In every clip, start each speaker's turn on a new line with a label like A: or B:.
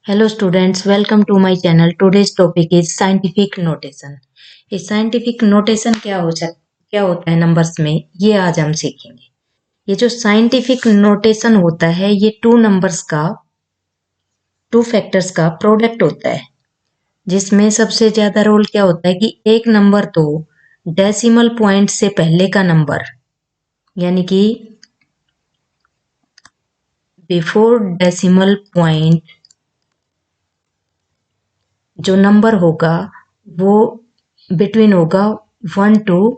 A: Hello students, welcome to my channel. Today's topic is scientific notation. ये scientific notation क्या होता है numbers में, ये आज हम सीखेंगे। ये जो scientific notation होता है ये टू फैक्टर्स का प्रोडक्ट होता है, जिसमें सबसे ज्यादा रोल क्या होता है कि एक नंबर तो डेसिमल पॉइंट से पहले का नंबर यानी कि बिफोर डेसिमल पॉइंट जो नंबर होगा वो बिटवीन होगा 1 to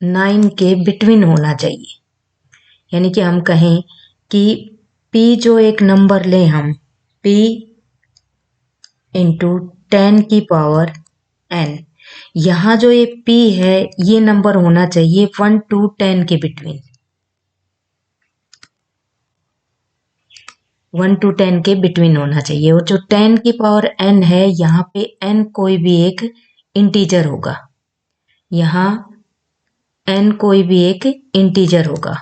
A: 9 के बिटवीन होना चाहिए। यानी कि हम कहें कि p जो एक नंबर लें हम p इंटू 10 की पावर n, यहाँ जो ये p है ये नंबर होना चाहिए 1 to 10 के बिटवीन, 1 to 10 के बिटवीन होना चाहिए। और जो 10 की पावर n है यहाँ पे n कोई भी एक इंटीजर होगा, यहाँ n कोई भी एक इंटीजर होगा।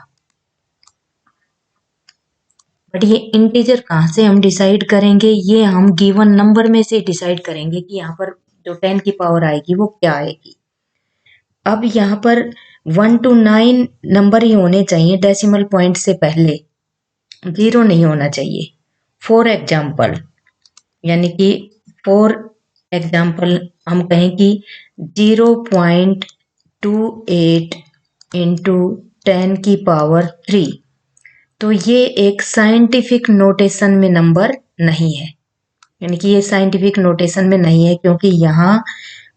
A: बट ये इंटीजर कहाँ से हम डिसाइड करेंगे, ये हम गिवन नंबर में से डिसाइड करेंगे कि यहाँ पर जो 10 की पावर आएगी वो क्या आएगी। अब यहाँ पर 1 to 9 नंबर ही होने चाहिए डेसिमल पॉइंट से पहले, 0 नहीं होना चाहिए। फॉर एग्जाम्पल यानी कि फॉर एग्जाम्पल हम कहें कि 0.28 इंटू 10 की पावर 3, तो ये एक साइंटिफिक नोटेशन में नंबर नहीं है। यानी कि ये साइंटिफिक नोटेशन में नहीं है क्योंकि यहाँ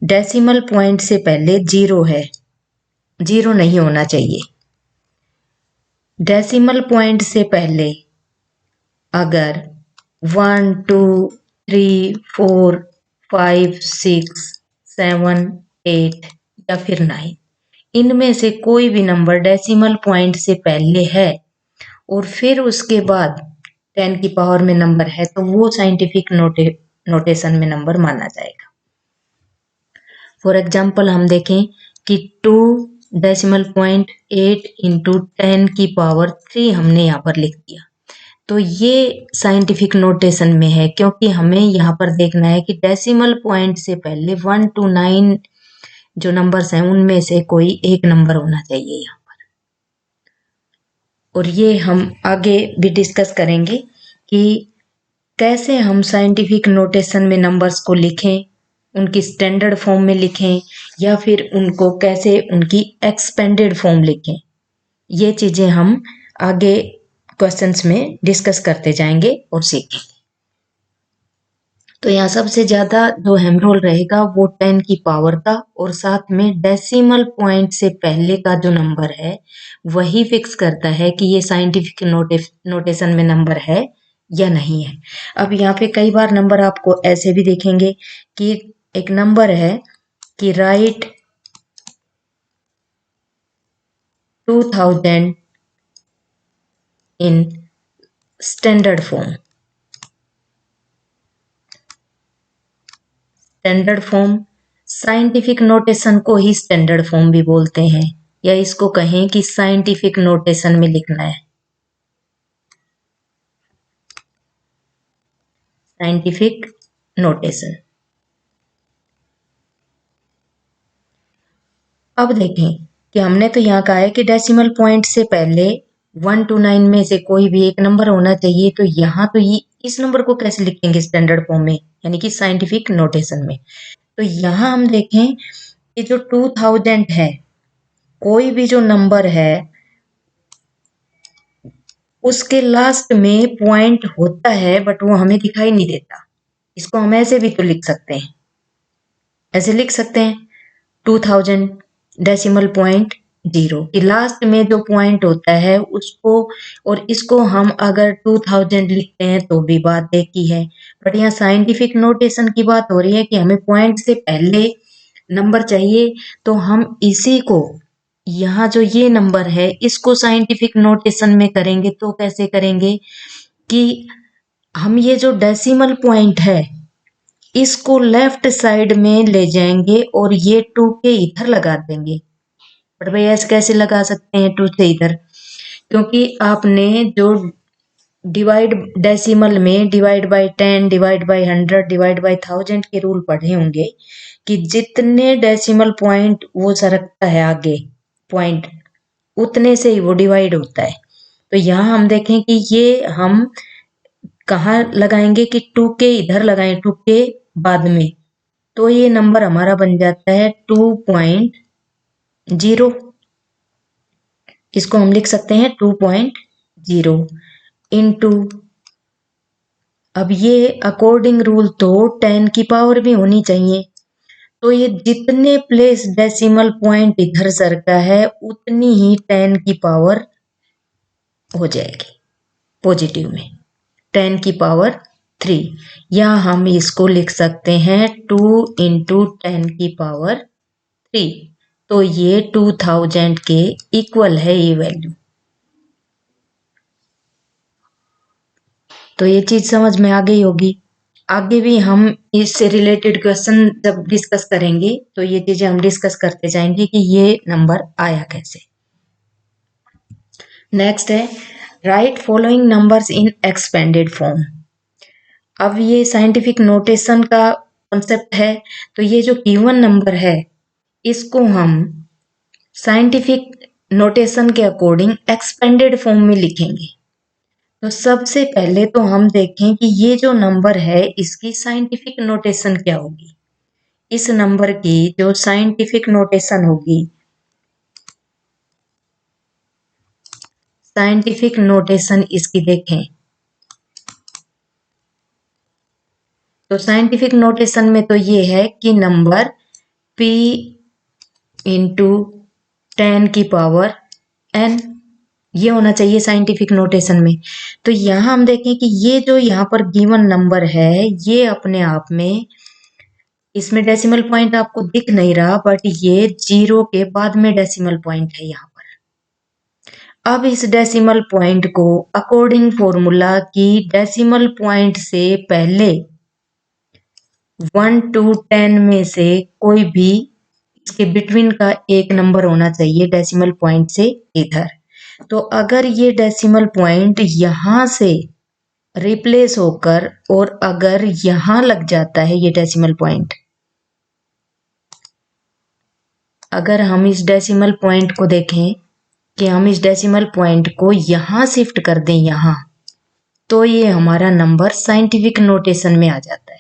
A: डेसिमल पॉइंट से पहले 0 है, 0 नहीं होना चाहिए। डेसिमल पॉइंट से पहले अगर 1 2 3 4 5 6 7 8 या फिर 9 इनमें से कोई भी नंबर डेसिमल पॉइंट से पहले है और फिर उसके बाद 10 की पावर में नंबर है तो वो साइंटिफिक नोटेशन में नंबर माना जाएगा। फॉर एग्जाम्पल हम देखें कि 2.8 इंटू 10 की पावर 3 हमने यहाँ पर लिख दिया, तो ये साइंटिफिक नोटेशन में है क्योंकि हमें यहाँ पर देखना है कि डेसिमल पॉइंट से पहले 1 to 9 जो नंबर्स हैं उनमें से कोई एक नंबर होना चाहिए यहाँ पर। और ये हम आगे भी डिस्कस करेंगे कि कैसे हम साइंटिफिक नोटेशन में नंबर्स को लिखें, उनकी स्टैंडर्ड फॉर्म में लिखें या फिर उनको कैसे उनकी एक्सपेंडेड फॉर्म लिखें। ये चीज़ें हम आगे क्वेश्चंस में डिस्कस करते जाएंगे और सीखेंगे। तो यहाँ सबसे ज़्यादा जो हेम रोल रहेगा वो 10 की पावर का, और साथ में डेसिमल पॉइंट से पहले का जो नंबर है वही फिक्स करता है कि ये साइंटिफिक नोटेशन में नंबर है या नहीं है। अब यहाँ पे कई बार नंबर आपको ऐसे भी देखेंगे कि एक नंबर है कि right 2000 in standard form. Standard form scientific notation को ही स्टैंडर्ड फॉर्म भी बोलते हैं, या इसको कहें कि साइंटिफिक नोटेशन में लिखना है, साइंटिफिक नोटेशन। अब देखें कि हमने तो यहाँ कहा है कि डेसिमल पॉइंट से पहले 1 to 9 में से कोई भी एक नंबर होना चाहिए, तो यहाँ तो ये इस नंबर को कैसे लिखेंगे स्टैंडर्ड फॉर्म में यानी कि साइंटिफिक नोटेशन में। तो यहाँ हम देखें कि जो 2000 है, कोई भी जो नंबर है उसके लास्ट में पॉइंट होता है बट वो हमें दिखाई नहीं देता। इसको हम ऐसे भी तो लिख सकते हैं, ऐसे लिख सकते हैं 2000 डेसिमल पॉइंट 0 कि लास्ट में जो पॉइंट होता है उसको, और इसको हम अगर 2000 लिखते हैं तो भी बात एक ही है। बट यहाँ साइंटिफिक नोटेशन की बात हो रही है कि हमें पॉइंट से पहले नंबर चाहिए, तो हम इसी को यहाँ जो ये नंबर है इसको साइंटिफिक नोटेशन में करेंगे। तो कैसे करेंगे कि हम ये जो डेसिमल पॉइंट है इसको लेफ्ट साइड में ले जाएंगे और ये 2 के इधर लगा देंगे। बट भाई ऐसे कैसे लगा सकते हैं 2 से इधर, क्योंकि आपने जो डिवाइड डेसिमल में divide by 10, divide by 100, divide by 1000 के रूल पढ़े होंगे कि जितने डेसिमल पॉइंट वो सरकता है आगे पॉइंट, उतने से ही वो डिवाइड होता है। तो यहाँ हम देखें कि ये हम कहाँ लगाएंगे कि 2 के इधर लगाएं, 2 के बाद में, तो ये नंबर हमारा बन जाता है 2.0। इसको हम लिख सकते हैं 2.0 इंटू, अब ये अकॉर्डिंग रूल तो 10 की पावर भी होनी चाहिए, तो ये जितने प्लेस डेसिमल पॉइंट इधर सरका है उतनी ही 10 की पावर हो जाएगी पॉजिटिव में, 10 की पावर 3, या हम इसको लिख सकते हैं 2 इंटू 10 की पावर 3। तो ये 2000 के इक्वल है ये वैल्यू। तो ये चीज समझ में आ गई होगी। आगे भी हम इससे रिलेटेड क्वेश्चन जब डिस्कस करेंगे तो ये चीजें हम डिस्कस करते जाएंगे कि ये नंबर आया कैसे। नेक्स्ट है right following numbers in expanded form. अब ये साइंटिफिक नोटेशन का कॉन्सेप्ट है, तो ये जो गिवन नंबर है इसको हम साइंटिफिक नोटेशन के अकॉर्डिंग एक्सपेंडेड फॉर्म में लिखेंगे। तो सबसे पहले तो हम देखें कि ये जो नंबर है इसकी साइंटिफिक नोटेशन क्या होगी। इस नंबर की जो साइंटिफिक नोटेशन होगी, साइंटिफिक नोटेशन इसकी देखें तो साइंटिफिक नोटेशन में तो ये है कि नंबर p इंटू 10 की पावर n, ये होना चाहिए साइंटिफिक नोटेशन में। तो यहाँ हम देखें कि ये जो यहाँ पर गिवन नंबर है ये अपने आप में, इसमें डेसिमल पॉइंट आपको दिख नहीं रहा बट ये 0 के बाद में डेसिमल पॉइंट है यहाँ पर। अब इस डेसिमल पॉइंट को अकॉर्डिंग फॉर्मूला की डेसिमल पॉइंट से पहले 1 to 10 में से कोई भी इसके बिटवीन का एक नंबर होना चाहिए डेसिमल पॉइंट से इधर। तो अगर ये डेसिमल पॉइंट यहाँ से रिप्लेस होकर और अगर यहाँ लग जाता है ये डेसिमल पॉइंट, अगर हम इस डेसिमल पॉइंट को देखें कि हम इस डेसिमल पॉइंट को यहाँ शिफ्ट कर दें यहाँ, तो ये हमारा नंबर साइंटिफिक नोटेशन में आ जाता है।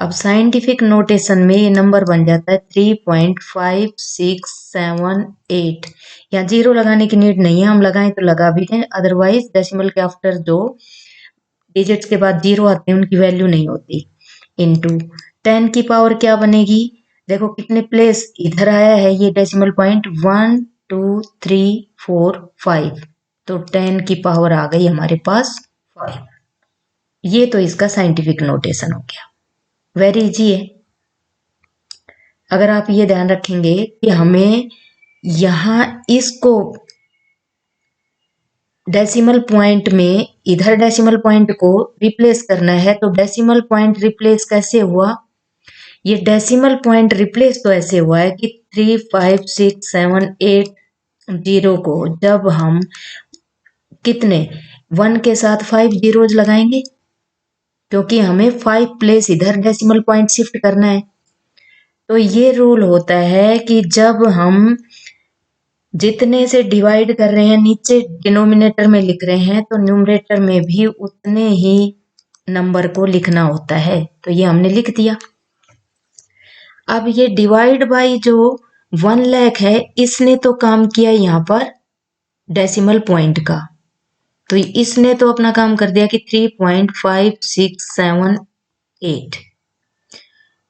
A: अब साइंटिफिक नोटेशन में ये नंबर बन जाता है 3.5678। यहाँ 0 लगाने की नीड नहीं है, हम लगाएं तो लगा भी दें, अदरवाइज डेसिमल के आफ्टर जो डिजिट्स के बाद 0 आते हैं उनकी वैल्यू नहीं होती। इंटू 10 की पावर क्या बनेगी, देखो कितने प्लेस इधर आया है ये डेसिमल पॉइंट 1 2 3 4 5, तो 10 की पावर आ गई हमारे पास 5। ये तो इसका साइंटिफिक नोटेशन हो गया, वेरी इजी है। अगर आप ये ध्यान रखेंगे कि हमें यहाँ इसको डेसिमल पॉइंट में इधर डेसिमल पॉइंट को रिप्लेस करना है, तो डेसिमल पॉइंट रिप्लेस कैसे हुआ, ये डेसिमल पॉइंट रिप्लेस तो ऐसे हुआ है कि 35678 को जब हम कितने 1 के साथ 5 जीरोज लगाएंगे, क्योंकि हमें 5 प्लेस इधर डेसिमल पॉइंट शिफ्ट करना है। तो ये रूल होता है कि जब हम जितने से डिवाइड कर रहे हैं नीचे डिनोमिनेटर में लिख रहे हैं तो न्यूमरेटर में भी उतने ही नंबर को लिखना होता है, तो ये हमने लिख दिया। अब ये डिवाइड बाय जो 1 लाख है इसने तो काम किया यहाँ पर डेसिमल पॉइंट का, तो इसने तो अपना काम कर दिया कि 3.5678,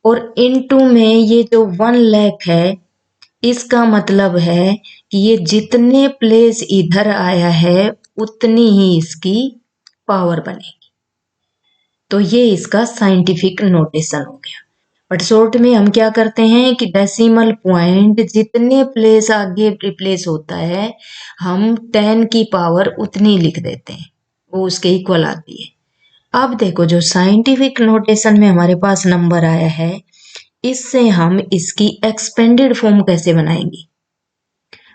A: और इनटू में ये जो 1 लाख है इसका मतलब है कि ये जितने प्लेस इधर आया है उतनी ही इसकी पावर बनेगी। तो ये इसका साइंटिफिक नोटेशन हो गया। बट शॉर्ट में हम क्या करते हैं कि डेसिमल पॉइंट जितने प्लेस आगे रिप्लेस होता है हम 10 की पावर उतनी लिख देते हैं, वो उसके इक्वल आती है। अब देखो जो साइंटिफिक नोटेशन में हमारे पास नंबर आया है इससे हम इसकी एक्सपेंडेड फॉर्म कैसे बनाएंगे।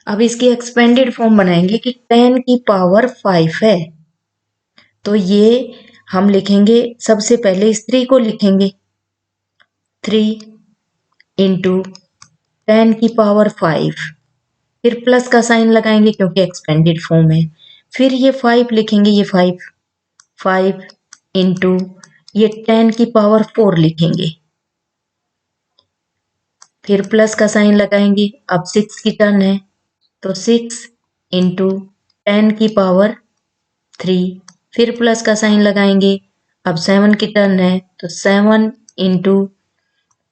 A: अब इसकी एक्सपेंडेड फॉर्म बनाएंगे कि 10 की पावर 5 है, तो ये हम लिखेंगे, सबसे पहले इस 3 को लिखेंगे 3 इंटू 10 की पावर 5, फिर प्लस का साइन लगाएंगे क्योंकि एक्सपेंडेड फॉर्म है, फिर ये 5 लिखेंगे, ये 5 इंटू ये 10 की पावर 4 लिखेंगे, फिर प्लस का साइन लगाएंगे। अब 6 की टर्न है तो 6 इंटू 10 की पावर 3, फिर प्लस का साइन लगाएंगे। अब 7 की टर्न है तो 7 इंटू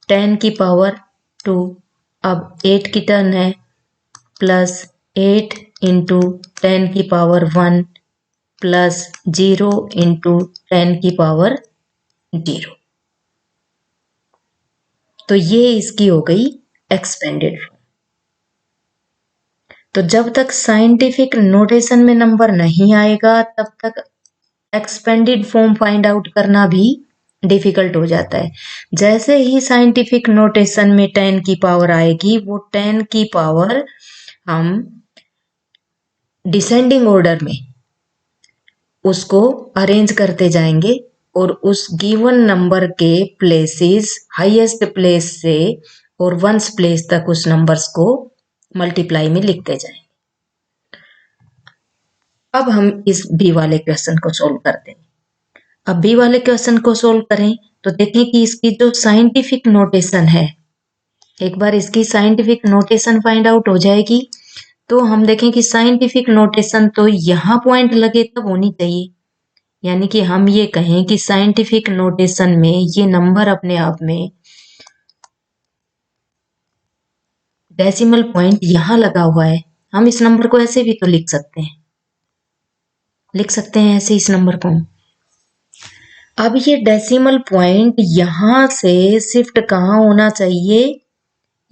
A: 10 की पावर 2। अब 8 की टर्न है, प्लस 8 इंटू 10 की पावर 1 प्लस 0 इंटू 10 की पावर 0। तो ये इसकी हो गई एक्सपेंडेड फॉर्म। तो जब तक साइंटिफिक नोटेशन में नंबर नहीं आएगा तब तक एक्सपेंडेड फॉर्म फाइंड आउट करना भी डिफिकल्ट हो जाता है। जैसे ही साइंटिफिक नोटेशन में 10 की पावर आएगी, वो 10 की पावर हम डिसेंडिंग ऑर्डर में उसको अरेंज करते जाएंगे और उस गिवन नंबर के प्लेसेस, हाईएस्ट प्लेस से और वंस प्लेस तक उस नंबर्स को मल्टीप्लाई में लिखते जाएंगे। अब हम इस बी वाले क्वेश्चन को सोल्व करते हैं। अब बी वाले क्वेश्चन को सोल्व करें तो देखें कि इसकी जो साइंटिफिक नोटेशन है, एक बार इसकी साइंटिफिक नोटेशन फाइंड आउट हो जाएगी तो हम देखें कि साइंटिफिक नोटेशन तो यहां पॉइंट लगे तब होनी चाहिए, यानी कि हम ये कहें कि साइंटिफिक नोटेशन में ये नंबर अपने आप में डेसिमल पॉइंट यहां लगा हुआ है। हम इस नंबर को ऐसे भी तो लिख सकते हैं ऐसे इस नंबर को। अब ये डेसिमल पॉइंट यहां से शिफ्ट कहाँ होना चाहिए,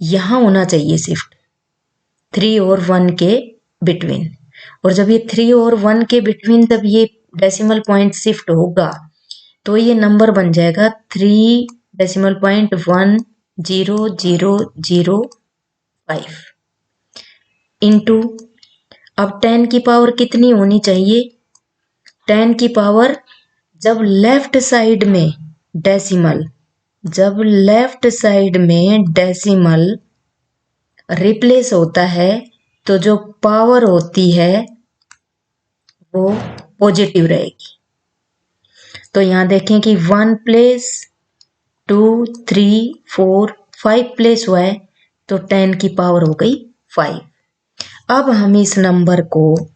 A: यहां होना चाहिए शिफ्ट 3 और 1 के बिटवीन। और जब ये 3 और 1 के बिटवीन जब ये डेसिमल पॉइंट शिफ्ट होगा तो ये नंबर बन जाएगा 3.10005 इंटू, अब 10 की पावर कितनी होनी चाहिए, 10 की पावर जब लेफ्ट साइड में डेसिमल, जब लेफ्ट साइड में डेसिमल रिप्लेस होता है तो जो पावर होती है वो पॉजिटिव रहेगी। तो यहां देखें कि 1 प्लेस, 2, 3, 4, 5 प्लेस हुआ है तो 10 की पावर हो गई 5। अब हम इस नंबर को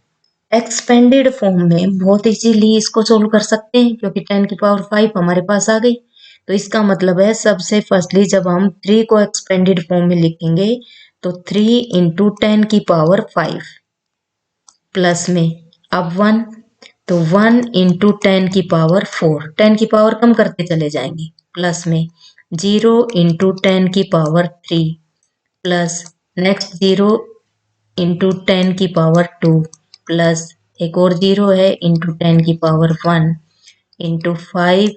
A: एक्सपेंडेड फॉर्म में बहुत इजीली इसको सोल्व कर सकते हैं क्योंकि 10 की पावर 5 हमारे पास आ गई। तो इसका मतलब है सबसे फर्स्टली जब हम 3 को एक्सपेंडेड फॉर्म में लिखेंगे तो 3 इंटू 10 की पावर 5 प्लस में अब 1 तो 1 इंटू 10 की पावर 4, 10 की पावर कम करते चले जाएंगे, प्लस में 0 इंटू 10 की पावर 3 प्लस नेक्स्ट 0 इंटू 10 की पावर 2 प्लस एक और 0 है इंटू 10 की पावर 1 इंटू 5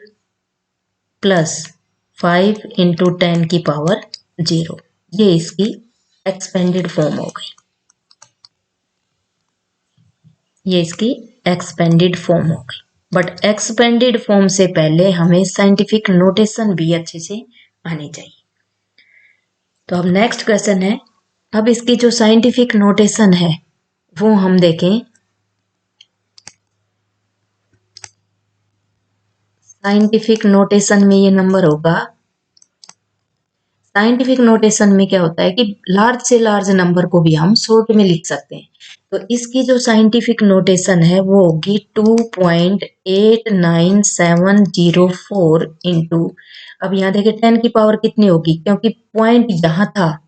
A: प्लस 5 इंटू 10 की पावर 0। ये इसकी एक्सपेंडेड फॉर्म हो गई, ये इसकी एक्सपेंडेड फॉर्म हो गई। बट एक्सपेंडेड फॉर्म से पहले हमें साइंटिफिक नोटेशन भी अच्छे से आनी चाहिए। तो अब नेक्स्ट क्वेश्चन है, अब इसकी जो साइंटिफिक नोटेशन है वो हम देखें। साइंटिफिक नोटेशन में ये नंबर होगा, साइंटिफिक नोटेशन में क्या होता है कि लार्ज से लार्ज नंबर को भी हम शॉर्ट में लिख सकते हैं। तो इसकी जो साइंटिफिक नोटेशन है वो होगी 2.89704 इंटू, अब यहाँ देखिए 10 की पावर कितनी होगी क्योंकि पॉइंट यहाँ था,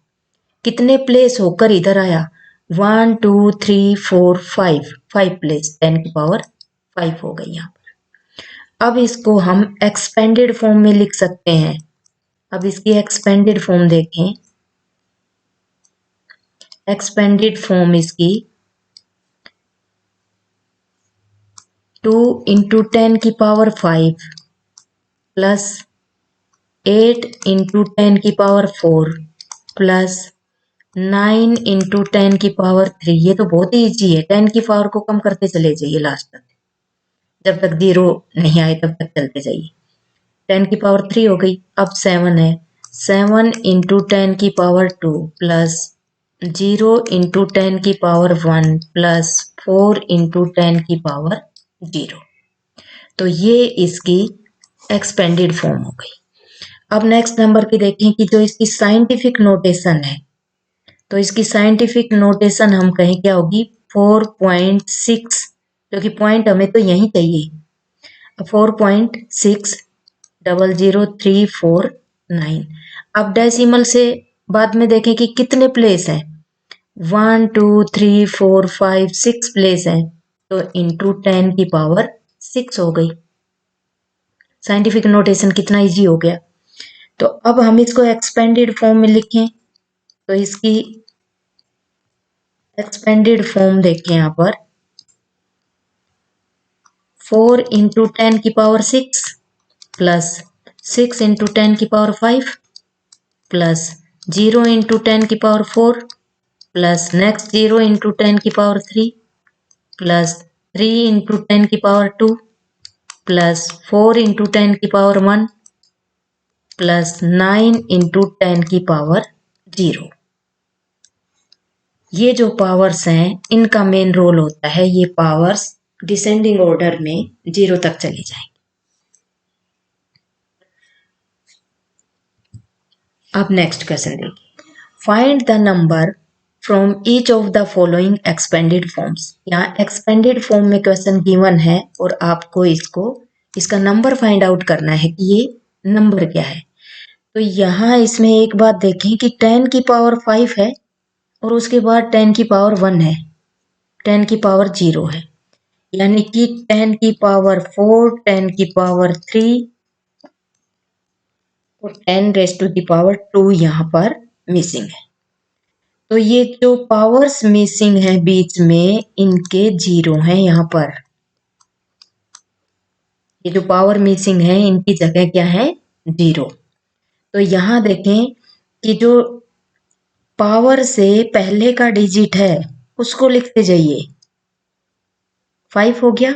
A: कितने प्लेस होकर इधर आया 1 2 3 4 5 प्लेस, 10 की पावर 5 हो गई यहाँ पर। अब इसको हम एक्सपेंडेड फॉर्म में लिख सकते हैं। अब इसकी एक्सपेंडेड फॉर्म देखें, एक्सपेंडेड फॉर्म इसकी 2 इंटू 10 की पावर 5 प्लस 8 इंटू 10 की पावर 4 प्लस 9 इंटू 10 की पावर 3। ये तो बहुत ही ईजी है, 10 की पावर को कम करते चले जाइए लास्ट तक, जब तक 0 नहीं आए तब तक चलते जाइए। 10 की पावर 3 हो गई। अब 7 है, 7 इंटू 10 की पावर 2 प्लस 0 इंटू 10 की पावर 1 प्लस 4 इंटू 10 की पावर 0। तो ये इसकी एक्सपेंडेड फॉर्म हो गई। अब नेक्स्ट नंबर की देखें कि जो इसकी साइंटिफिक नोटेशन है, तो इसकी साइंटिफिक नोटेशन हम कहें क्या होगी 4.6, क्योंकि पॉइंट हमें तो यही चाहिए। 4.600349। अब डेसिमल से बाद में देखें कि कितने प्लेस हैं, 1 2 3 4 5 6 प्लेस हैं, तो इंटू 10 की पावर 6 हो गई। साइंटिफिक नोटेशन कितना इजी हो गया। तो अब हम इसको एक्सपेंडेड फॉर्म में लिखें, तो इसकी एक्सपेंडेड फॉर्म देखें यहाँ पर 4 इंटू 10 की पावर 6 प्लस 6 इंटू 10 की पावर 5 प्लस 0 इंटू 10 की पावर 4 प्लस नेक्स्ट 0 इंटू 10 की पावर 3 प्लस 3 इंटू 10 की पावर 2 प्लस 4 इंटू 10 की पावर 1 प्लस 9 इंटू 10 की पावर 0। ये जो पावर्स हैं इनका मेन रोल होता है, ये पावर्स डिसेंडिंग ऑर्डर में 0 तक चली जाएंगी। अब नेक्स्ट क्वेश्चन देखिए, find the number from each of the following expanded forms. यहाँ एक्सपेंडेड फॉर्म में क्वेश्चन गिवन है और आपको इसका नंबर फाइंड आउट करना है कि ये नंबर क्या है। तो यहाँ इसमें एक बात देखें कि 10 की पावर 5 है और उसके बाद 10 की पावर 1 है, 10 की पावर 0 है, यानी कि 10 की पावर 4, 10 की पावर 3 और 10 रेज़ टू द पावर 2 यहाँ पर मिसिंग है। तो ये जो पावर्स मिसिंग है बीच में, इनके 0 हैं यहाँ पर। ये जो पावर मिसिंग है इनकी जगह क्या है 0। तो यहाँ देखें कि जो पावर से पहले का डिजिट है उसको लिखते जाइए। 5 हो गया।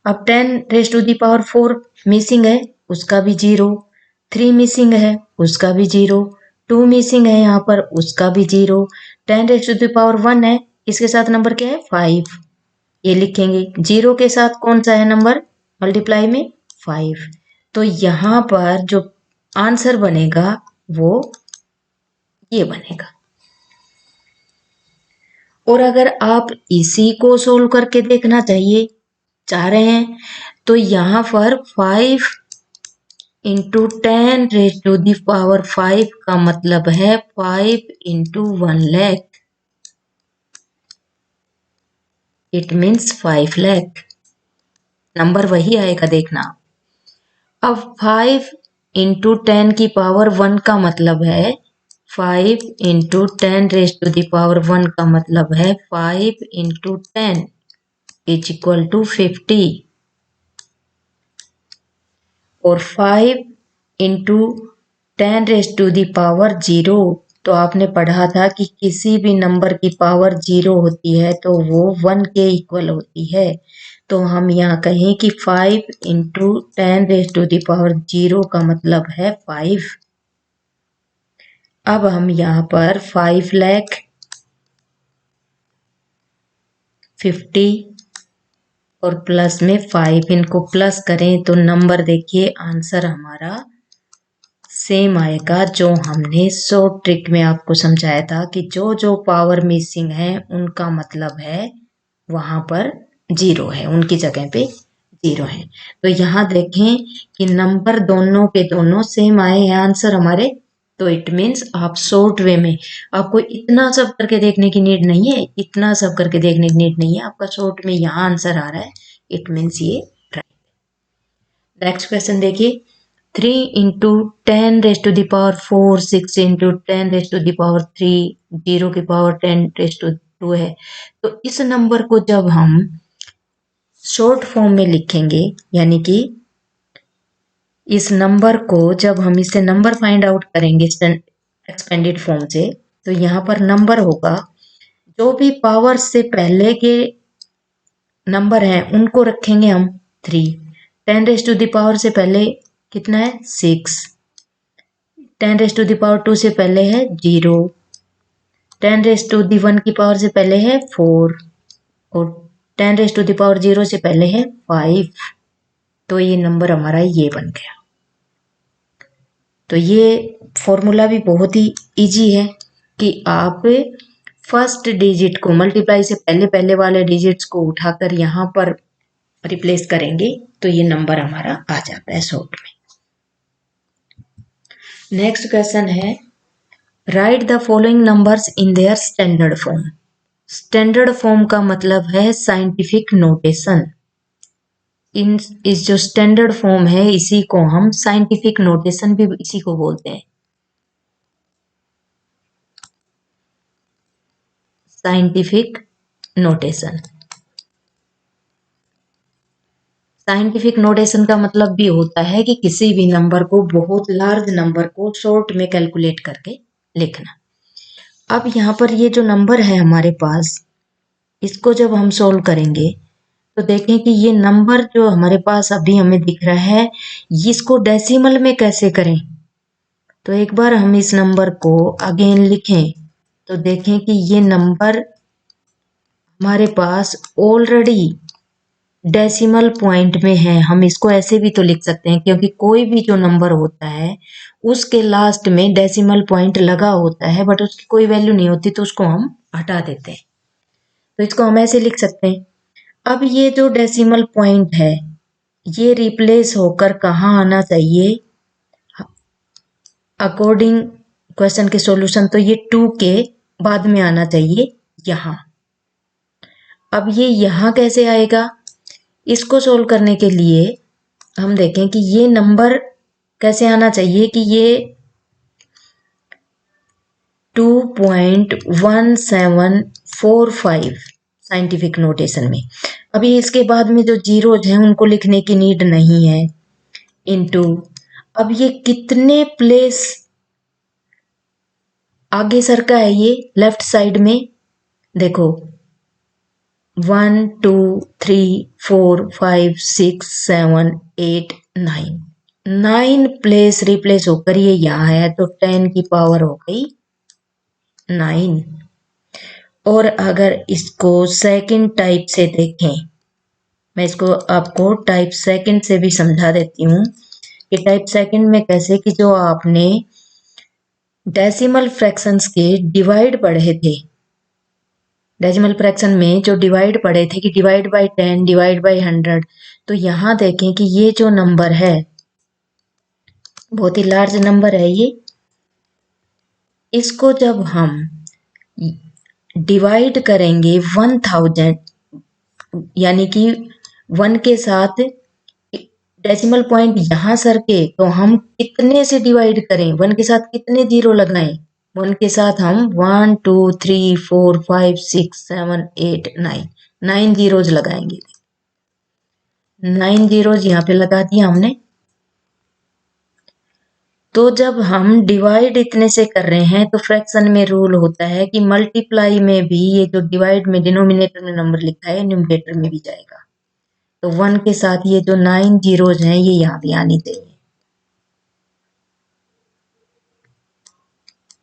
A: अब 10 raise to the power 4 missing है, उसका भी 0। 3 मिसिंग है, उसका भी 0। 2 मिसिंग है यहाँ पर, उसका भी 0। 10 रेज़ टू दी पावर 1 है, इसके साथ नंबर क्या है 5, ये लिखेंगे। 0 के साथ कौन सा है नंबर मल्टीप्लाई में 5। तो यहाँ पर जो आंसर बनेगा वो ये बनेगा। और अगर आप इसी को सोल्व करके देखना चाह रहे हैं तो यहाँ पर 5 into 10 raise to the power 5 का मतलब है 5 into 1 lakh, it means 5 lakh. Number वही आएगा देखना। अब 5 इंटू 10 की पावर 1 का मतलब है 5 into 10 raise to the power 1 का मतलब है 5 इंटू 10 इज इक्वल टू 50 और 5 into 10 raise to the power 0। तो आपने पढ़ा था कि किसी भी नंबर की पावर 0 होती है तो वो 1 के इक्वल होती है। तो हम यहाँ कहें कि 5 into 10 raise to the power 0 का मतलब है 5। अब हम यहाँ पर 5 लाख 50 और प्लस में 5 इनको प्लस करें तो नंबर देखिए आंसर हमारा सेम आएगा जो हमने शॉर्ट ट्रिक में आपको समझाया था कि जो जो पावर मिसिंग है उनका मतलब है वहां पर 0 है, उनकी जगह पे 0 है। तो यहाँ देखें कि नंबर दोनों के दोनों सेम आए हैं आंसर हमारे। तो इट मीन्स आप शॉर्ट वे में, आपको इतना सब करके देखने की नीड नहीं है, इतना सब करके देखने की नीड नहीं है, आपका शॉर्ट में यहाँ आंसर आ रहा है, इट मीन्स ये राइट। नेक्स्ट क्वेश्चन देखिए, 3 into 10 raise to the power 4, 6 into 10 raise to the power 3, 0 की पावर 10 रेज़ टू 2 है। तो इस नंबर को जब हम शॉर्ट फॉर्म में लिखेंगे, यानी कि इस नंबर को जब हम इससे नंबर फाइंड आउट करेंगे एक्सपेंडेड फॉर्म से, तो यहाँ पर नंबर होगा, जो भी पावर से पहले के नंबर हैं उनको रखेंगे हम 3, 10 रेज टू द पावर से पहले कितना है 6, 10 रेज टू द पावर 2 से पहले है 0, 10 रेज टू द 1 की पावर से पहले है 4 और 10 रेज टू द पावर 0 से पहले है 5। तो ये नंबर हमारा ये बन गया। तो ये फॉर्मूला भी बहुत ही इजी है कि आप फर्स्ट डिजिट को मल्टीप्लाई से पहले पहले वाले डिजिट्स को उठाकर यहाँ पर रिप्लेस करेंगे तो ये नंबर हमारा आ जाता है शॉर्ट में। नेक्स्ट क्वेश्चन है right the following numbers in their standard form. Standard form का मतलब है साइंटिफिक नोटेशन। इस जो स्टैंडर्ड फॉर्म है इसी को हम साइंटिफिक नोटेशन भी इसी को बोलते हैं। साइंटिफिक नोटेशन, साइंटिफिक नोटेशन का मतलब भी होता है कि किसी भी नंबर को, बहुत लार्ज नंबर को शॉर्ट में कैलकुलेट करके लिखना। अब यहाँ पर ये जो नंबर है हमारे पास, इसको जब हम सोल्व करेंगे तो देखें कि ये नंबर जो हमारे पास अभी हमें दिख रहा है इसको डेसिमल में कैसे करें। तो एक बार हम इस नंबर को अगेन लिखें तो देखें कि ये नंबर हमारे पास ऑलरेडी डेसिमल पॉइंट में है। हम इसको ऐसे भी तो लिख सकते हैं क्योंकि कोई भी जो नंबर होता है उसके लास्ट में डेसिमल पॉइंट लगा होता है बट उसकी कोई वैल्यू नहीं होती तो उसको हम हटा देते हैं। तो इसको हम ऐसे लिख सकते हैं। अब ये जो डेसिमल पॉइंट है ये रिप्लेस होकर कहाँ आना चाहिए अकॉर्डिंग क्वेश्चन के सॉल्यूशन, तो ये 2 के बाद में आना चाहिए यहाँ। अब ये यहाँ कैसे आएगा, इसको सोल्व करने के लिए हम देखें कि ये नंबर कैसे आना चाहिए कि ये 2.1745 साइंटिफिक नोटेशन में। अभी इसके बाद में जो जीरोज हैं उनको लिखने की नीड नहीं है। इनटू अब ये कितने प्लेस आगे सर का है, ये लेफ्ट साइड में देखो 1 2 3 4 5 6 7 8 9, 9 प्लेस रिप्लेस होकर ये यहाँ है तो 10 की पावर हो गई 9। और अगर इसको सेकंड टाइप से देखें, मैं इसको आपको टाइप सेकंड से भी समझा देती हूँ कि टाइप सेकंड में कैसे कि जो आपने डेसिमल फ्रैक्शंस के डिवाइड पढ़े थे, डेसिमल फ्रैक्शन में जो डिवाइड पढ़े थे कि डिवाइड बाय 10 डिवाइड बाय 100, तो यहाँ देखें कि ये जो नंबर है बहुत ही लार्ज नंबर है ये, इसको जब हम डिवाइड करेंगे 1000 यानी कि 1 के साथ डेसिमल पॉइंट यहाँ सर के तो हम कितने से डिवाइड करें, 1 के साथ कितने जीरो लगाएं, 1 के साथ हम 1 2 3 4 5 6 7 8 9, 9 जीरोज लगाएंगे। 9 जीरोज यहाँ पे लगा दिया हमने। तो जब हम डिवाइड इतने से कर रहे हैं तो फ्रैक्शन में रूल होता है कि मल्टीप्लाई में भी ये जो डिवाइड में डिनोमिनेटर में नंबर लिखा है न्यूमरेटर में भी जाएगा। तो 1 के साथ ये जो 9 जीरोज हैं ये यहाँ भी आनी चाहिए।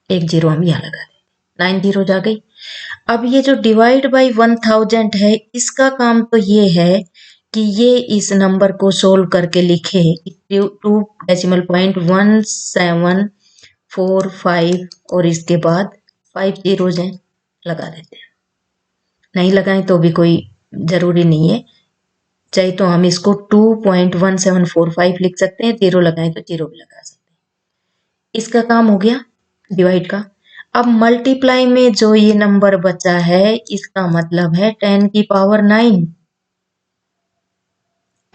A: एक जीरो हम यहाँ लगा दें, 9 जीरोज आ गई। अब ये जो डिवाइड बाय 1000 है इसका काम तो ये है कि ये इस नंबर को सोल्व करके लिखे 2.1745 और इसके बाद 5 जीरोज हैं लगा देते हैं। नहीं लगाएं तो भी कोई जरूरी नहीं है, चाहे तो हम इसको 2.1745 लिख सकते हैं, जीरो लगाएं तो जीरो भी लगा सकते हैं। इसका काम हो गया डिवाइड का। अब मल्टीप्लाई में जो ये नंबर बचा है इसका मतलब है 10 की पावर 9,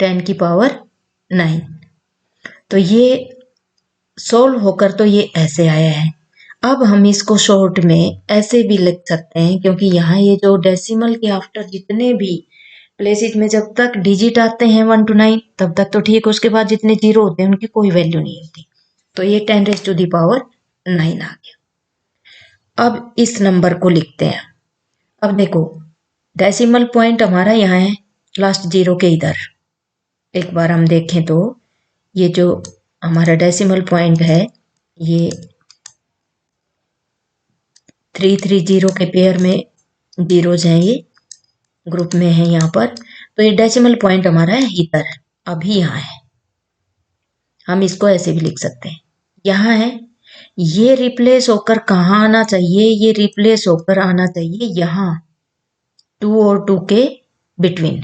A: 10 की पावर 9। तो ये सोल्व होकर तो ये ऐसे आया है। अब हम इसको शॉर्ट में ऐसे भी लिख सकते हैं क्योंकि यहाँ ये जो डेसिमल के आफ्टर जितने भी प्लेसेस में जब तक डिजिट आते हैं 1 to 9 तब तक तो ठीक, उसके बाद जितने जीरो होते हैं उनकी कोई वैल्यू नहीं होती। तो ये 10 रेज़ टू दी पावर 9 आ गया। अब इस नंबर को लिखते हैं। अब देखो डेसिमल पॉइंट हमारा यहाँ है लास्ट जीरो के इधर, एक बार हम देखें तो ये जो हमारा डेसिमल पॉइंट है ये 330 के पेयर में जीरोज हैं, ये ग्रुप में है यहाँ पर। तो ये डेसिमल पॉइंट हमारा है इधर, अभी यहाँ है। हम इसको ऐसे भी लिख सकते हैं, यहाँ है। ये रिप्लेस होकर कहाँ आना चाहिए? ये रिप्लेस होकर आना चाहिए यहाँ 2 और 2 के बिटवीन,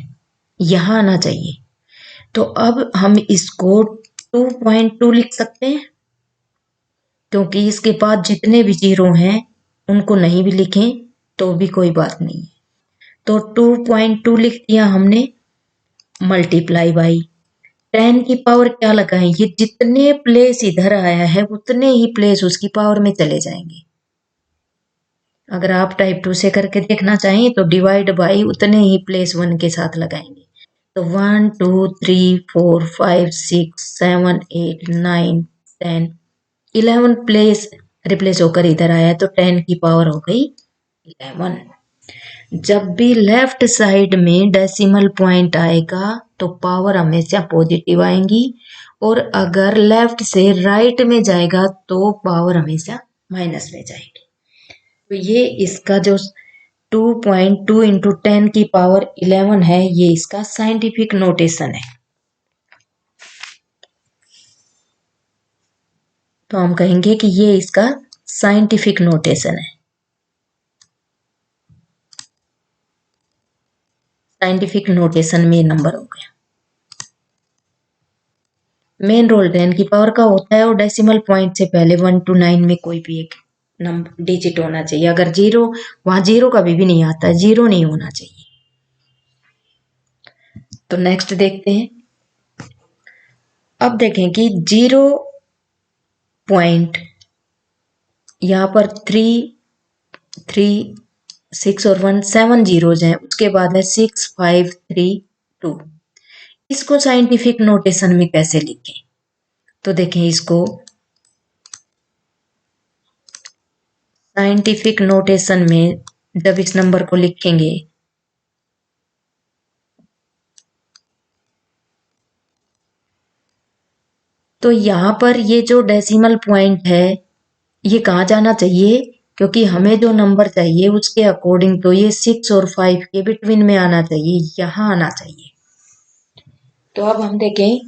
A: यहाँ आना चाहिए। तो अब हम इसको 2.2 लिख सकते हैं, क्योंकि इसके बाद जितने भी जीरो हैं उनको नहीं भी लिखें तो भी कोई बात नहीं है। तो 2.2 लिख दिया हमने, मल्टीप्लाई बाई 10 की पावर क्या लगाएं? ये जितने प्लेस इधर आया है उतने ही प्लेस उसकी पावर में चले जाएंगे। अगर आप टाइप 2 से करके देखना चाहें तो डिवाइड बाई उतने ही प्लेस 1 के साथ लगाएंगे। तो 1 2 3 4 5 6 7 8 9 10 11 प्लेस रिप्लेस होकर इधर आया, तो 10 की पावर हो गई 11। जब भी लेफ्ट साइड में डेसिमल पॉइंट आएगा तो पावर हमेशा पॉजिटिव आएंगी, और अगर लेफ्ट से राइट में जाएगा तो पावर हमेशा माइनस में जाएगी। तो ये इसका जो 2.2 इंटू 10 की पावर 11 है, ये इसका साइंटिफिक नोटेशन है। तो हम कहेंगे कि ये इसका साइंटिफिक नोटेशन है। साइंटिफिक नोटेशन में नंबर हो गया। मेन रोल 10 की पावर का होता है, और डेसिमल पॉइंट से पहले 1 to 9 में कोई भी एक नंबर डिजिट होना चाहिए। अगर जीरो, वहां जीरो कभी भी नहीं आता, जीरो नहीं होना चाहिए। तो नेक्स्ट देखते हैं। अब देखें कि 0 यहाँ पर 3 3 6 और 1 7 जीरोज हैं, उसके बाद है 6 5 3 2। इसको साइंटिफिक नोटेशन में कैसे लिखें? तो देखें, इसको साइंटिफिक नोटेशन में जब इस नंबर को लिखेंगे तो यहाँ पर ये जो डेसिमल पॉइंट है ये कहाँ जाना चाहिए? क्योंकि हमें जो नंबर चाहिए उसके अकॉर्डिंग तो ये 6 और 5 के बिटवीन में आना चाहिए, यहाँ आना चाहिए। तो अब हम देखें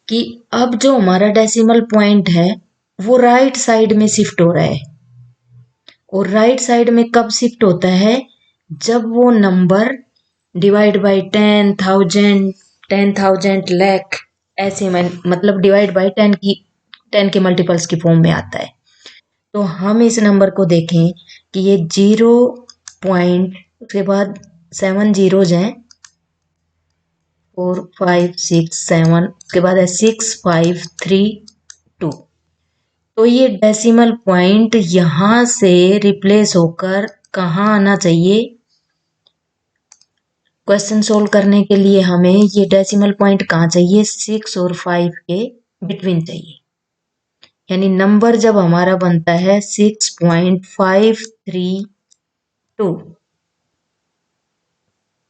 A: कि अब जो हमारा डेसिमल पॉइंट है वो राइट साइड में शिफ्ट हो रहा है। और राइट साइड में कब शिफ्ट होता है? जब वो नंबर डिवाइड बाई 10,000 10,000 लाख ऐसे में, मतलब डिवाइड बाई 10 के मल्टीपल्स की फॉर्म में आता है। तो हम इस नंबर को देखें कि ये 0 उसके बाद 7 जीरोज हैं, 4 5 6 7, उसके बाद है 6 5 3 2। तो ये डेसिमल पॉइंट यहां से रिप्लेस होकर कहाँ आना चाहिए? क्वेश्चन सोल्व करने के लिए हमें ये डेसिमल पॉइंट कहाँ चाहिए? 6 और 5 के बिटवीन चाहिए। यानी नंबर जब हमारा बनता है 6.532,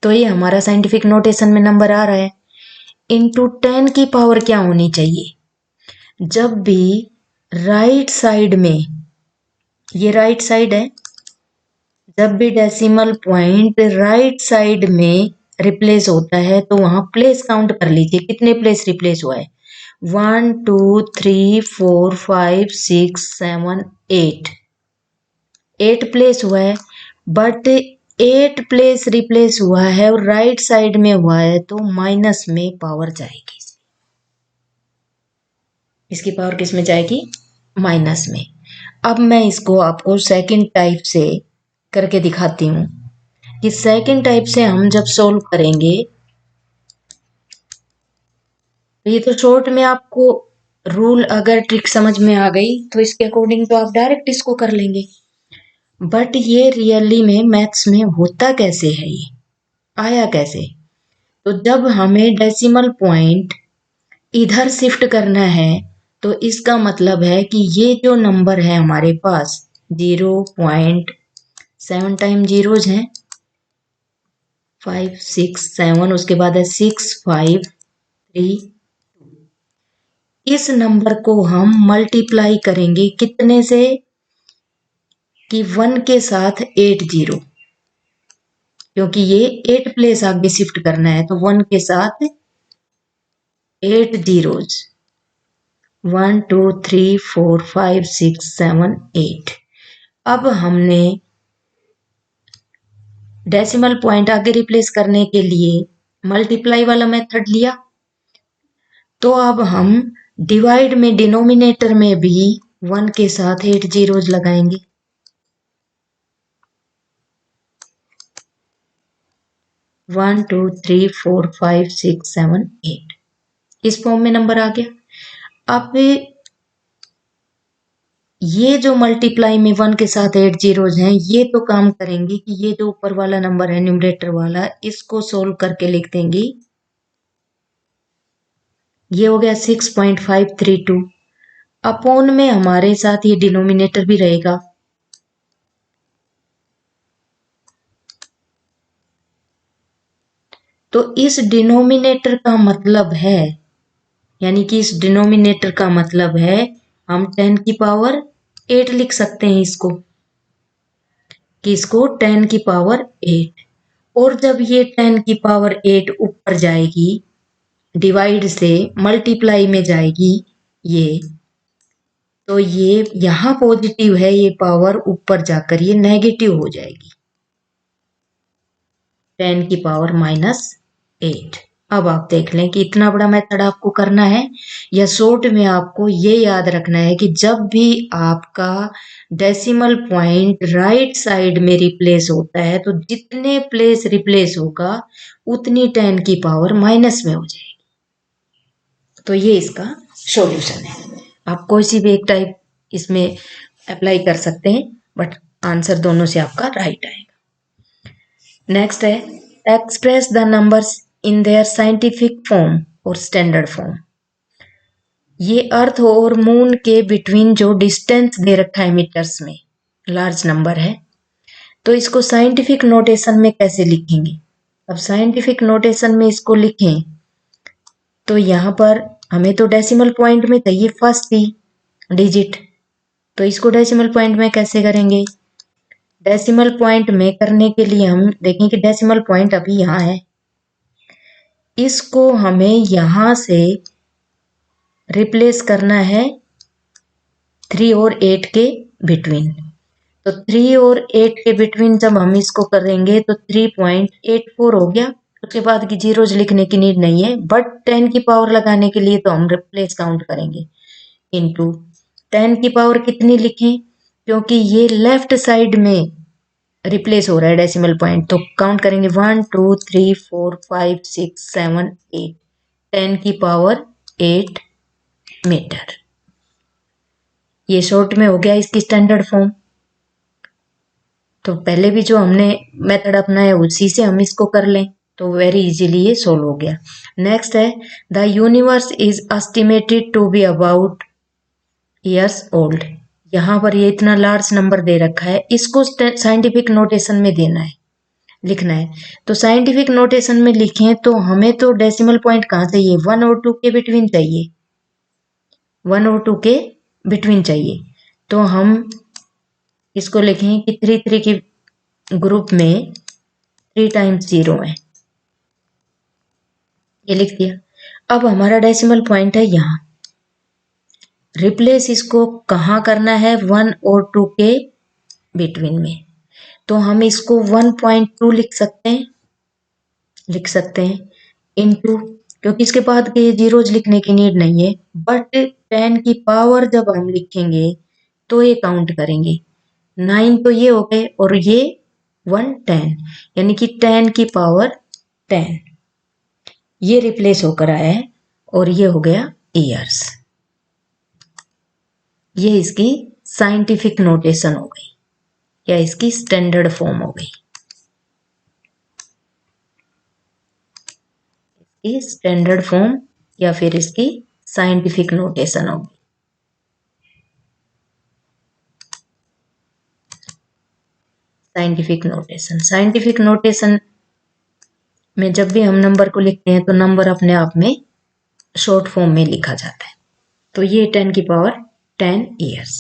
A: तो ये हमारा साइंटिफिक नोटेशन में नंबर आ रहा है। इंटू 10 की पावर क्या होनी चाहिए? जब भी राइट साइड में, ये राइट साइड है, जब भी डेसिमल पॉइंट राइट साइड में रिप्लेस होता है तो वहां प्लेस काउंट कर लीजिए, कितने प्लेस रिप्लेस हुआ है? 1 2 3 4 5 6 7 8 प्लेस हुआ है। बट 8 प्लेस रिप्लेस हुआ है और राइट साइड में हुआ है, तो माइनस में पावर जाएगी। इसकी पावर किस में जाएगी? माइनस में। अब मैं इसको आपको सेकंड टाइप से करके दिखाती हूँ कि सेकंड टाइप से हम जब सोल्व करेंगे, तो ये तो शॉर्ट में आपको रूल अगर ट्रिक समझ में आ गई तो इसके अकॉर्डिंग तो आप डायरेक्ट इसको कर लेंगे। बट ये रियली में मैथ्स में होता कैसे है, ये आया कैसे? तो जब हमें डेसिमल पॉइंट इधर शिफ्ट करना है तो इसका मतलब है कि ये जो नंबर है हमारे पास 0.7 टाइम जीरोज हैं, 5 6 7, उसके बाद है 6 5 3। इस नंबर को हम मल्टीप्लाई करेंगे कितने से कि 1 के साथ 8 जीरो, क्योंकि ये 8 प्लेस आगे शिफ्ट करना है तो 1 के साथ 8 जीरोज, 1 2 3 4 5 6 7 8। अब हमने डेसिमल पॉइंट आगे रिप्लेस करने के लिए मल्टीप्लाई वाला मेथड लिया, तो अब हम डिवाइड में डिनोमिनेटर में भी 1 के साथ 8 जीरोज लगाएंगे। 1 2 3 4 5 6 7 8 इस फॉर्म में नंबर आ गया। अब ये जो मल्टीप्लाई में 1 के साथ 8 जीरोज हैं, ये तो काम करेंगे कि ये जो ऊपर वाला नंबर है न्यूमरेटर वाला, इसको सोल्व करके लिख देंगे। ये हो गया 6.532। अपॉन में हमारे साथ ये डिनोमिनेटर भी रहेगा, तो इस डिनोमिनेटर का मतलब है, यानी कि इस डिनोमिनेटर का मतलब है हम 10 की पावर 8 लिख सकते हैं इसको, कि इसको 10 की पावर 8। और जब ये 10 की पावर 8 ऊपर जाएगी, डिवाइड से मल्टीप्लाई में जाएगी ये, तो ये यहां पॉजिटिव है, ये पावर ऊपर जाकर ये नेगेटिव हो जाएगी, 10 की पावर -8। अब आप देख लें कि इतना बड़ा मेथड आपको करना है, या शॉर्ट में आपको ये याद रखना है कि जब भी आपका डेसिमल पॉइंट राइट साइड में रिप्लेस होता है तो जितने प्लेस रिप्लेस होगा उतनी 10 की पावर माइनस में हो जाएगी। तो ये इसका सॉल्यूशन है। आप कोई सी भी एक टाइप इसमें अप्लाई कर सकते हैं, बट आंसर दोनों से आपका राइट आएगा। नेक्स्ट है express the numbers in their scientific form और स्टैंडर्ड फॉर्म। ये अर्थ और मून के बिटवीन जो डिस्टेंस दे रखा है मीटर्स में, लार्ज नंबर है, तो इसको साइंटिफिक नोटेशन में कैसे लिखेंगे। अब साइंटिफिक नोटेशन में इसको लिखें तो यहाँ पर हमें तो डेसिमल पॉइंट में चाहिए फर्स्ट ही डिजिट, तो इसको डेसिमल पॉइंट में कैसे करेंगे। डेसिमल पॉइंट में करने के लिए हम देखें कि डेसिमल पॉइंट अभी यहाँ है, इसको हमें यहां से रिप्लेस करना है 3 और 8 के बिटवीन। तो 3 और 8 के बिटवीन जब हम इसको करेंगे तो 3.84 हो गया। उसके बाद की जीरोज लिखने की नीड नहीं है, बट 10 की पावर लगाने के लिए तो हम रिप्लेस काउंट करेंगे इनटू 10 की पावर कितनी लिखें, क्योंकि ये लेफ्ट साइड में रिप्लेस हो रहा है डेसिमल पॉइंट, तो काउंट करेंगे 1 2 3 4 5 6 7 8, 10 की पावर 8 मीटर। ये शॉर्ट में हो गया इसकी स्टैंडर्ड फॉर्म। तो पहले भी जो हमने मेथड अपनाया उसी से हम इसको कर लें तो वेरी इजीली ये सोल्व हो गया। नेक्स्ट है the universe is estimated to be about years old. यहाँ पर ये इतना लार्ज नंबर दे रखा है, इसको साइंटिफिक नोटेशन में देना है, लिखना है। तो साइंटिफिक नोटेशन में लिखें तो हमें तो डेसिमल पॉइंट कहाँ चाहिए, 1 और 2 के बिटवीन चाहिए, 1 और 2 के बिटवीन चाहिए। तो हम इसको लिखें कि 3 3 की ग्रुप में 3 टाइम्स 0 है, ये लिख दिया। अब हमारा डेसिमल पॉइंट है यहाँ, रिप्लेस इसको कहाँ करना है, 1 और 2 के बिटवीन में। तो हम इसको 1.2 लिख सकते हैं इनटू, क्योंकि इसके बाद के जीरोज लिखने की नीड नहीं है, बट 10 की पावर जब हम लिखेंगे तो ये काउंट करेंगे, 9 तो ये हो गए और ये 1 10, यानी कि 10 की पावर 10 ये रिप्लेस होकर आया है और ये हो गया ईयर्स। ये इसकी साइंटिफिक नोटेशन हो गई या इसकी स्टैंडर्ड फॉर्म हो गई, इसकी स्टैंडर्ड फॉर्म या फिर इसकी साइंटिफिक नोटेशन हो गई। साइंटिफिक नोटेशन में जब भी हम नंबर को लिखते हैं तो नंबर अपने आप में शॉर्ट फॉर्म में लिखा जाता है। तो ये 10 की पावर 10 ईयर्स।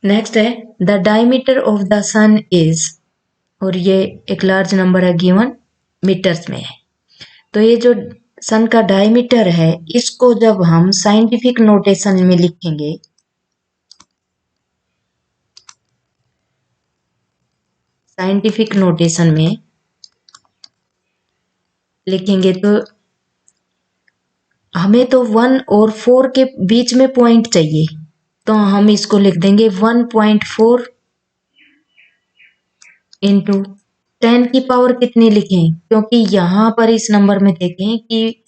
A: नेक्स्ट है the diameter of the sun is, और ये एक लार्ज नंबर है गिवन मीटर्स में है। तो ये जो सन का डायमीटर है इसको जब हम साइंटिफिक नोटेशन में लिखेंगे, साइंटिफिक नोटेशन में लिखेंगे तो हमें तो 1 और 4 के बीच में पॉइंट चाहिए, तो हम इसको लिख देंगे 1.4 इंटू 10 की पावर कितनी लिखें, क्योंकि यहां पर इस नंबर में देखें कि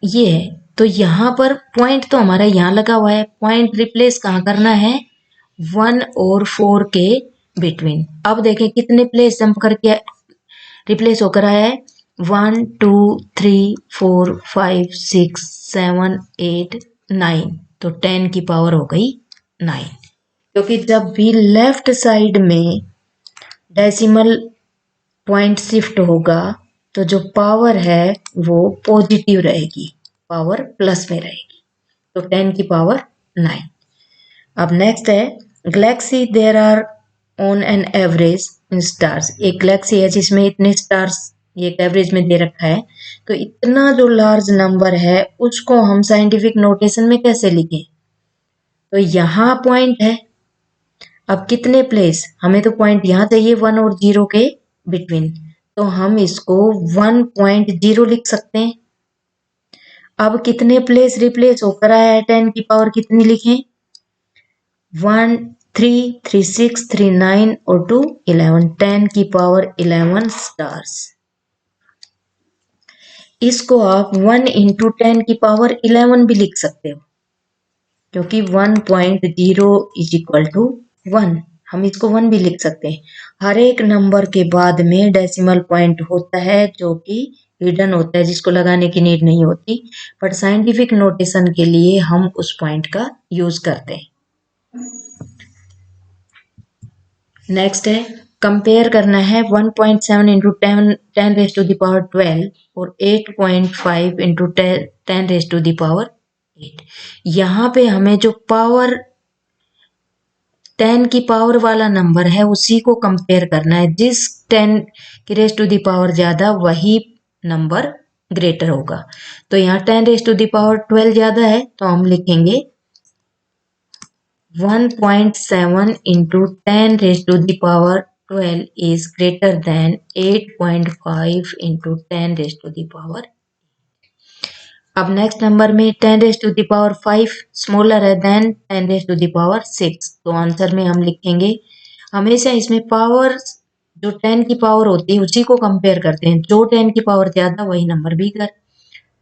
A: ये है, तो यहां पर पॉइंट तो हमारा यहां लगा हुआ है, पॉइंट रिप्लेस कहाँ करना है 1 और 4 के बिटवीन। अब देखें कितने प्लेस जंप करके रिप्लेस होकर आया है 1 2 3 4 5 6 7 8 9, तो 10 की पावर हो गई 9। क्योंकि जब भी लेफ्ट साइड में डेसिमल पॉइंट शिफ्ट होगा तो जो पावर है वो पॉजिटिव रहेगी, पावर प्लस में रहेगी, तो 10 की पावर 9। अब नेक्स्ट है galaxy there are on an average in stars. एक गैलेक्सी है जिसमें इतने स्टार्स ये एक एवरेज में दे रखा है, तो इतना जो लार्ज नंबर है उसको हम साइंटिफिक नोटेशन में कैसे लिखें। तो यहाँ पॉइंट है, अब कितने प्लेस, हमें तो पॉइंट यहाँ चाहिए 1 और 0 के बिटवीन, तो हम इसको 1.0 लिख सकते हैं। अब कितने प्लेस रिप्लेस होकर आया है 10 की पावर कितनी लिखें 1 3 3 6 3 9 और 2 11, 10 की पावर 11 स्टार्स। इसको आप 1 इंटू 10 की पावर 11 भी लिख सकते हो, क्योंकि 1.0 इज इक्वल टू 1, हम इसको 1 भी लिख सकते हैं। हर एक नंबर के बाद में डेसिमल पॉइंट होता है जो कि हिडन होता है, जिसको लगाने की नीड नहीं होती, बट साइंटिफिक नोटेशन के लिए हम उस पॉइंट का यूज करते हैं। नेक्स्ट है कंपेयर करना है 1.7 into 10 raise to the power 12 और 8.5 into 10 raise to the power 8। यहाँ पे हमें जो पावर 10 की पावर वाला नंबर है उसी को कंपेयर करना है, जिस 10 की रेज टू दी पावर ज्यादा वही नंबर ग्रेटर होगा। तो यहाँ 10 रेज टू दी पावर 12 ज्यादा है, तो हम लिखेंगे 1.7 into 10 raise to the power 12 is greater than 8.5 into 10 raise to the power. अब नेक्स्ट नंबर में 10 raise to the power 5 smaller है than 10 raise to the power 6, तो आंसर में हम लिखेंगे, हमेशा इसमें पावर जो 10 की पावर होती है उसी को कंपेयर करते हैं, जो 10 की पावर ज्यादा वही नंबर बिगर।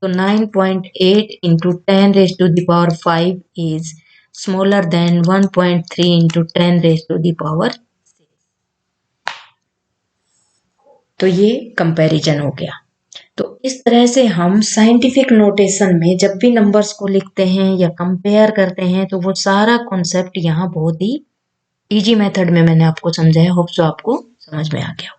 A: तो 9.8 into 10 raise to the power 5 is smaller than 1.3 into 10 raise to the power 6। तो ये कंपैरिजन हो गया। तो इस तरह से हम साइंटिफिक नोटेशन में जब भी नंबर्स को लिखते हैं या कंपेयर करते हैं तो वो सारा कॉन्सेप्ट यहाँ बहुत ही इजी मेथड में मैंने आपको समझाया। होप सो आपको समझ में आ गया।